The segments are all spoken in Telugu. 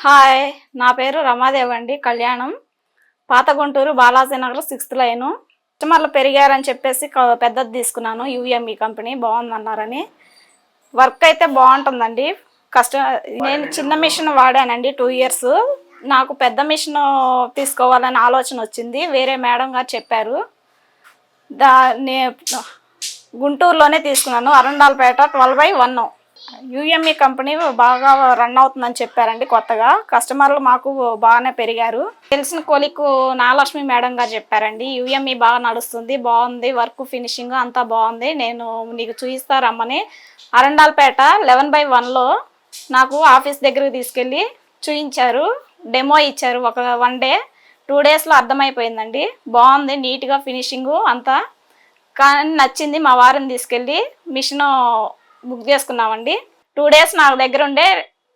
హాయ్, నా పేరు రమాదేవి అండి. కళ్యాణం, పాత గుంటూరు, బాలాజీ నగర్ 6th లైన్. కస్టమర్లు పెరిగారని చెప్పేసి పెద్దది తీసుకున్నాను. యుఎంఈ కంపెనీ బాగుందన్నారని. వర్క్ అయితే బాగుంటుందండి. నేను చిన్న మిషన్ వాడానండి 2 years. నాకు పెద్ద మిషన్ తీసుకోవాలని ఆలోచన వచ్చింది. వేరే మేడం గారు చెప్పారు. గుంటూరులోనే తీసుకున్నాను. అరండాలపేట 12/1. యుఎంఈ కంపెనీ బాగా రన్ అవుతుందని చెప్పారండి. కొత్తగా కస్టమర్లు మాకు బాగానే పెరిగారు. తెలిసిన కొలిక్ నాగలక్ష్మి మేడం గారు చెప్పారండి, యుఎంఈ బాగా నడుస్తుంది, బాగుంది, వర్క్ ఫినిషింగ్ అంతా బాగుంది, నేను నీకు చూపిస్తారమ్మని అరండాలపేట 11/1లో నాకు ఆఫీస్ దగ్గరికి తీసుకెళ్ళి చూపించారు. డెమో ఇచ్చారు. ఒక 1 day 2 daysలో అర్థమైపోయిందండి. బాగుంది, నీట్గా ఫినిషింగు అంతా. కానీ నచ్చింది. మా వారిని తీసుకెళ్ళి మిషన్ బుక్ చేసుకున్నామండి. 2 days నాకు దగ్గర ఉండే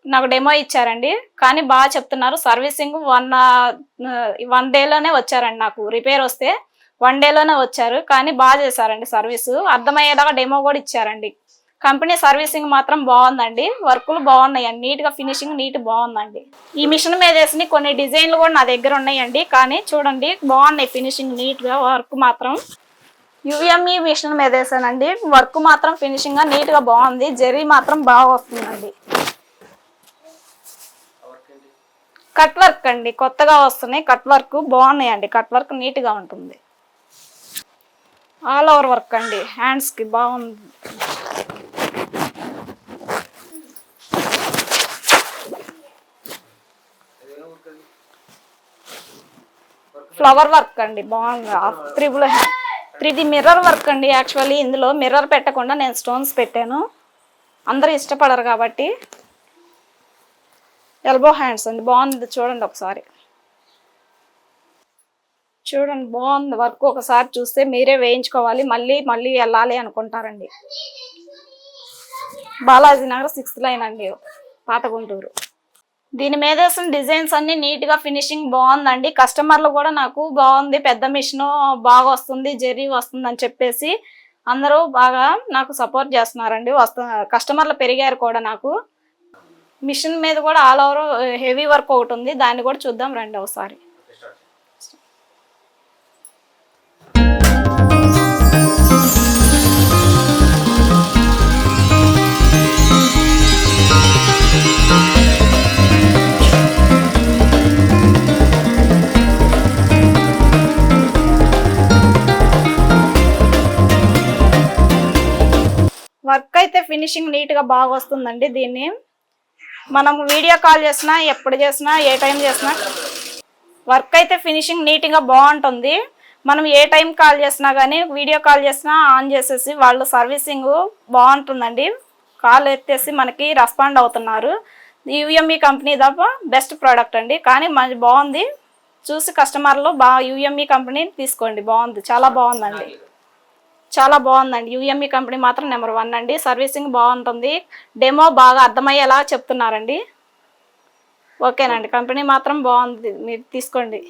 నాకు డెమో ఇచ్చారండి. కానీ బాగా చెప్తున్నారు. సర్వీసింగ్ 1 dayలోనే వచ్చారండి. నాకు రిపేర్ వస్తే 1 dayలోనే వచ్చారు. కానీ బాగా చేశారండి సర్వీసు. అర్థమయ్యేలాగా డెమో కూడా ఇచ్చారండి. కంపెనీ సర్వీసింగ్ మాత్రం బాగుందండి. వర్కులు బాగున్నాయండి. నీట్గా ఫినిషింగ్ బాగుందండి. ఈ మిషన్ మీద వేసిన కొన్ని డిజైన్లు కూడా నా దగ్గర ఉన్నాయండి. కానీ చూడండి, బాగున్నాయి ఫినిషింగ్ నీట్గా. వర్క్ మాత్రం యుఎంఈ మిషన్ మీద వేసానండి. వర్క్ మాత్రం ఫినిషింగ్గా నీట్గా బాగుంది. జరీ మాత్రం బాగా వస్తుందండి. కట్ వర్క్ అండి, కొత్తగా వస్తున్నాయి. కట్ వర్క్ బాగున్నాయండి. కట్ వర్క్ నీట్గా ఉంటుంది. ఆల్ ఓవర్ వర్క్ అండి. హ్యాండ్స్కి బాగుంది. ఫ్లవర్ వర్క్ అండి, బాగుంది. 3D మిర్రర్ వర్క్ అండి. యాక్చువల్లీ ఇందులో మిర్రర్ పెట్టకుండా నేను స్టోన్స్ పెట్టాను. అందరూ ఇష్టపడరు కాబట్టి. ఎల్బో హ్యాండ్స్ అండి, బాగుంది. చూడండి ఒకసారి, చూడండి బాగుంది వర్క్. ఒకసారి చూస్తే మీరే వేయించుకోవాలి, మళ్ళీ వెళ్ళాలి అనుకుంటారండి. బాలాజీ నగర్ 6th లైన్ అండి, పాత గుంటూరు. దీని మీద వేసిన డిజైన్స్ అన్ని నీట్గా ఫినిషింగ్ బాగుందండి. కస్టమర్లు కూడా నాకు బాగుంది, పెద్ద మిషన్ బాగా వస్తుంది, జెర్రీ వస్తుంది అని చెప్పేసి అందరూ బాగా నాకు సపోర్ట్ చేస్తున్నారండి. కస్టమర్లు పెరిగారు కూడా. నాకు మిషన్ మీద కూడా ఆల్ ఓవర్ హెవీ వర్క్ ఒకటి ఉంది. దాన్ని కూడా చూద్దాం రండి ఒకసారి. వర్క్ అయితే ఫినిషింగ్ నీట్గా బాగా వస్తుందండి. దీన్ని మనం వీడియో కాల్ చేసినా, ఎప్పుడు చేసినా, ఏ టైం చేసినా వర్క్ అయితే ఫినిషింగ్ నీట్గా బాగుంటుంది. మనం ఏ టైం కాల్ చేసినా కానీ, వీడియో కాల్ చేసినా ఆన్ చేసేసి వాళ్ళు సర్వీసింగ్ బాగుంటుందండి. కాల్ ఎత్తేసి మనకి రెస్పాండ్ అవుతున్నారు. యుఎంఈ కంపెనీ తప్ప బెస్ట్ ప్రోడక్ట్ అండి. కానీ మనకి బాగుంది. చూసి కస్టమర్లు యుఎంఈ కంపెనీ తీసుకోండి. బాగుంది, చాలా బాగుందండి. చాలా బాగుందండి. యుఎంఈ కంపెనీ మాత్రం నెంబర్ 1 అండి. సర్వీసింగ్ బాగుంటుంది. డెమో బాగా అర్థమయ్యేలా చెప్తున్నారండి. ఓకేనండి, కంపెనీ మాత్రం బాగుంది, మీరు తీసుకోండి.